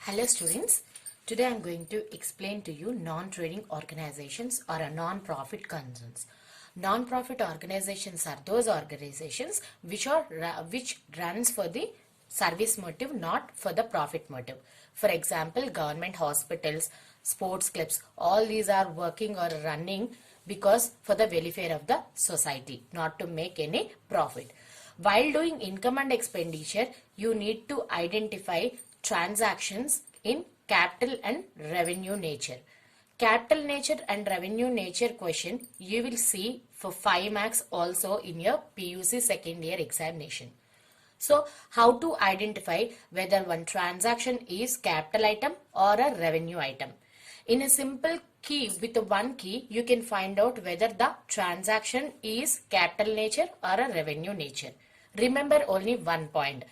Hello students, today I am going to explain to you non-trading organizations or a non-profit concerns. Non-profit organizations are those organizations which runs for the service motive, not for the profit motive. For example, government hospitals, sports clubs, all these are working or running because for the welfare of the society, not to make any profit. While doing income and expenditure, you need to identify transactions in capital and revenue nature. Capital nature and revenue nature question you will see for 5 marks also in your PUC second year examination. So, how to identify whether one transaction is capital item or a revenue item? In a simple key, with one key, you can find out whether the transaction is capital nature or a revenue nature. Remember only one point.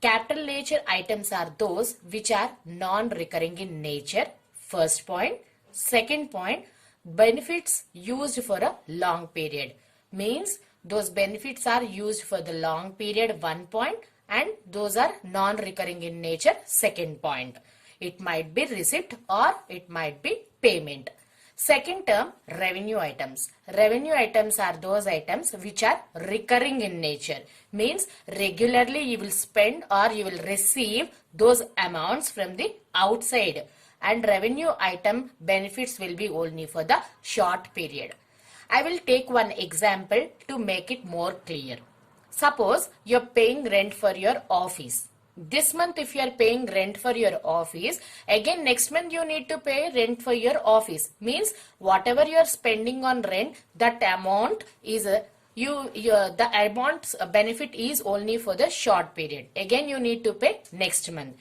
Capital nature items are those which are non-recurring in nature. First point. Second point, benefits used for a long period. Means those benefits are used for the long period, 1 point, and those are non-recurring in nature, second point. It might be receipt or it might be payment. Second term, revenue items. Revenue items are those items which are recurring in nature. Means regularly you will spend or you will receive those amounts from the outside. And revenue item benefits will be only for the short period. I will take one example to make it more clear. Suppose you are paying rent for your office. This month if you are paying rent for your office, again next month you need to pay rent for your office. Means whatever you are spending on rent, that amount is the amount benefit is only for the short period. Again you need to pay next month.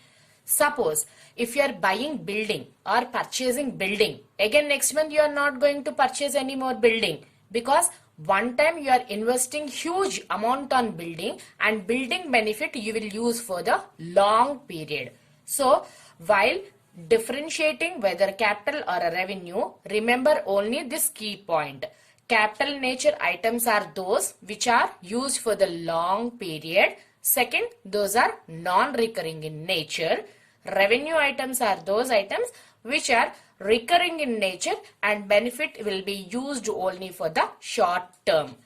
Suppose if you are buying building or purchasing building, again next month you are not going to purchase any more building because one time you are investing huge amount on building and building benefit you will use for the long period. So while differentiating whether capital or a revenue, remember only this key point. Capital nature items are those which are used for the long period. Second, those are non-recurring in nature. Revenue items are those items which are recurring in nature and benefit will be used only for the short term.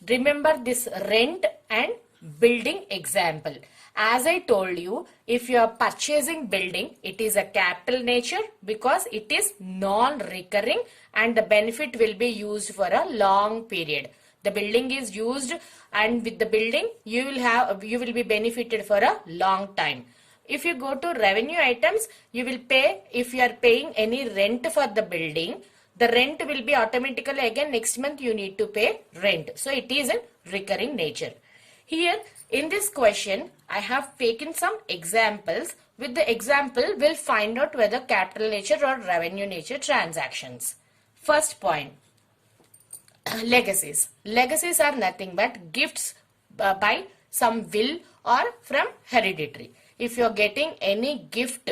Remember this rent and building example. As I told you, if you are purchasing building, it is a capital nature because it is non-recurring and the benefit will be used for a long period. The building is used and with the building you will be benefited for a long time. If you go to revenue items, you will pay, if you are paying any rent for the building, the rent will be automatically again next month you need to pay rent. So it is in recurring nature. Here in this question, I have taken some examples. With the example, we'll find out whether capital nature or revenue nature transactions. First point, legacies. Legacies are nothing but gifts by some will or from hereditary. If you are getting any gift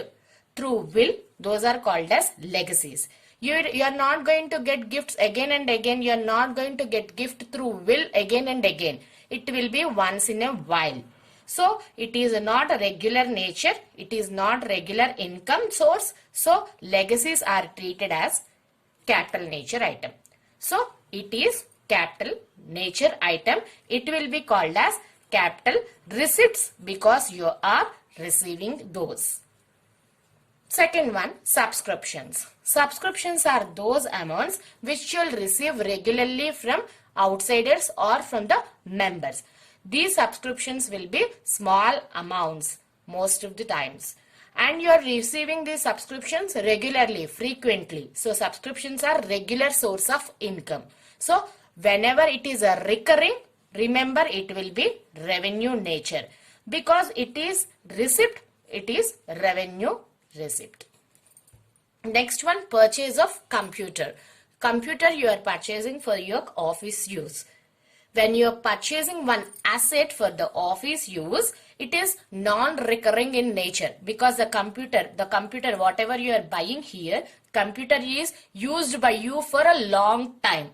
through will, those are called as legacies. You are not going to get gifts again and again. You are not going to get gift through will again and again. It will be once in a while. So, it is not a regular nature. It is not regular income source. So, legacies are treated as capital nature item. So, it is capital nature item. It will be called as capital receipts because you are receiving those. Second one, subscriptions. Subscriptions are those amounts which you will receive regularly from outsiders or from the members. These subscriptions will be small amounts most of the times. And you are receiving these subscriptions regularly, frequently. So subscriptions are regular source of income. So whenever it is a recurring, remember it will be revenue nature. Because it is receipt, it is revenue receipt. Next one, purchase of computer. Computer you are purchasing for your office use. When you are purchasing one asset for the office use, it is non-recurring in nature because the computer whatever you are buying here, computer is used by you for a long time.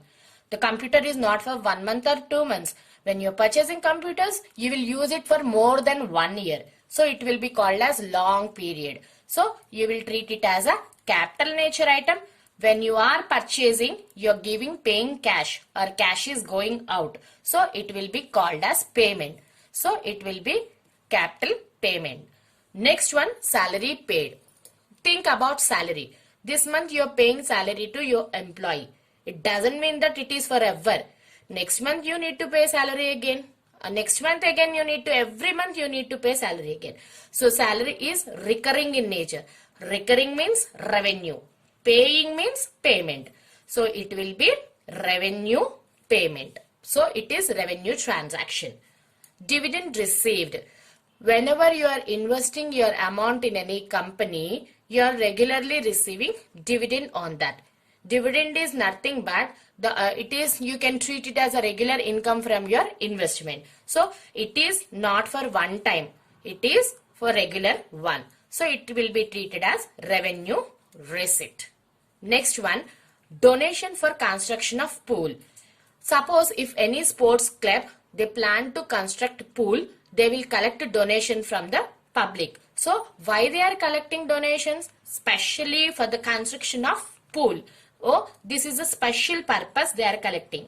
The computer is not for 1 month or 2 months. When you are purchasing computers, you will use it for more than 1 year. So it will be called as long period. So you will treat it as a capital nature item. When you are purchasing, you are paying cash or cash is going out. So it will be called as payment. So it will be capital payment. Next one, salary paid. Think about salary. This month you are paying salary to your employee. It doesn't mean that it is forever. Next month you need to pay salary again. Next month again you need to, every month you need to pay salary again. So salary is recurring in nature. Recurring means revenue. Paying means payment. So it will be revenue payment. So it is revenue transaction. Dividend received. Whenever you are investing your amount in any company, you are regularly receiving dividend on that. Dividend is nothing but you can treat it as a regular income from your investment. So it is not for one time. It is for regular one. So it will be treated as revenue receipt. Next one, donation for construction of pool. Suppose if any sports club, they plan to construct pool, they will collect a donation from the public. So why they are collecting donations? Especially for the construction of pool. Oh, this is a special purpose they are collecting.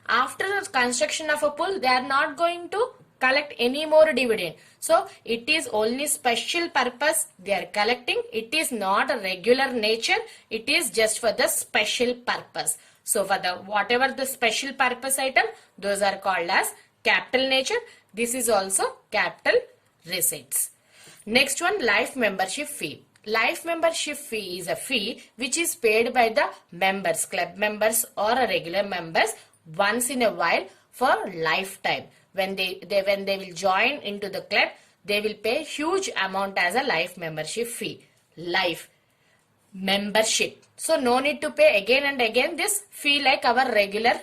After the construction of a pool, they are not going to collect any more dividend. So it is only special purpose they are collecting. It is not a regular nature. It is just for the special purpose. So for the whatever the special purpose item, those are called as capital nature. This is also capital receipts. Next one, life membership fee. Life membership fee is a fee which is paid by the members, club members or regular members once in a while for lifetime. When they will join into the club, they will pay huge amount as a life membership fee. Life membership. So no need to pay again and again this fee like our regular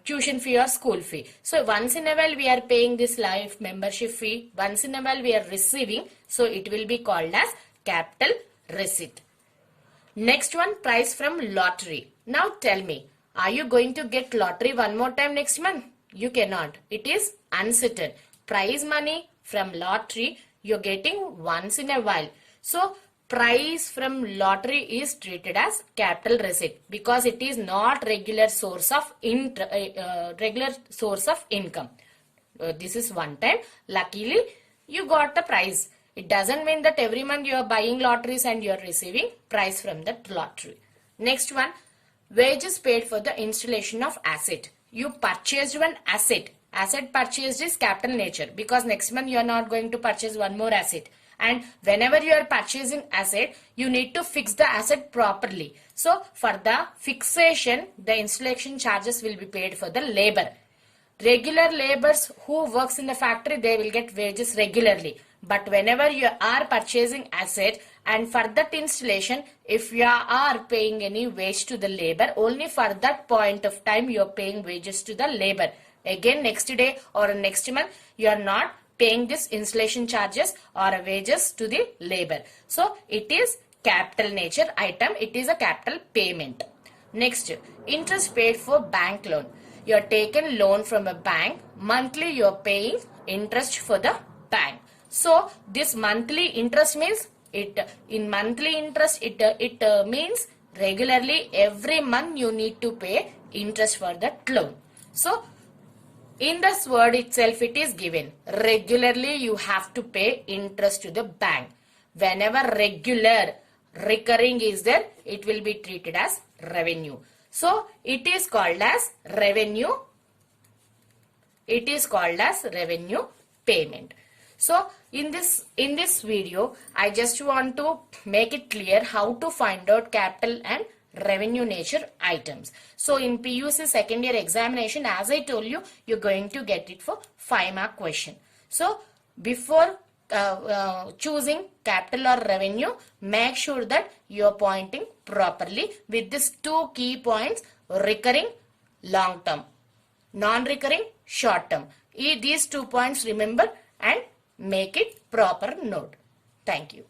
tuition fee or school fee. So once in a while we are paying this life membership fee. Once in a while we are receiving. So it will be called as capital receipt. Next one, prize from lottery. Now tell me, are you going to get lottery one more time next month? You cannot. It is uncertain. Prize money from lottery you're getting once in a while. So prize from lottery is treated as capital receipt because it is not regular source of income. This is one time. Luckily, you got the prize. It doesn't mean that every month you are buying lotteries and you are receiving prize from that lottery. Next one, wages paid for the installation of asset. You purchased one asset. Asset purchased is capital nature because next month you are not going to purchase one more asset. And whenever you are purchasing asset, you need to fix the asset properly. So for the fixation, the installation charges will be paid for the labor. Regular laborers who works in the factory, they will get wages regularly. But whenever you are purchasing asset and for that installation, if you are paying any wage to the labor, only for that point of time you are paying wages to the labor. Again next day or next month, you are not paying this installation charges or wages to the labor. So it is capital nature item. It is a capital payment. Next, interest paid for bank loan. You are taken loan from a bank. Monthly you are paying interest for the bank. So this monthly interest means it means regularly every month you need to pay interest for that loan. So in this word itself it is given regularly you have to pay interest to the bank. Whenever recurring is there, it will be treated as revenue. So it is called as revenue. It is called as revenue payment. So in this video, I just want to make it clear how to find out capital and revenue nature items. So in PUC second year examination, as I told you, you're going to get it for 5-mark question. So before choosing capital or revenue, make sure that you are pointing properly with these two key points: recurring, long term, non-recurring, short term. These 2 points remember and make it proper note. Thank you.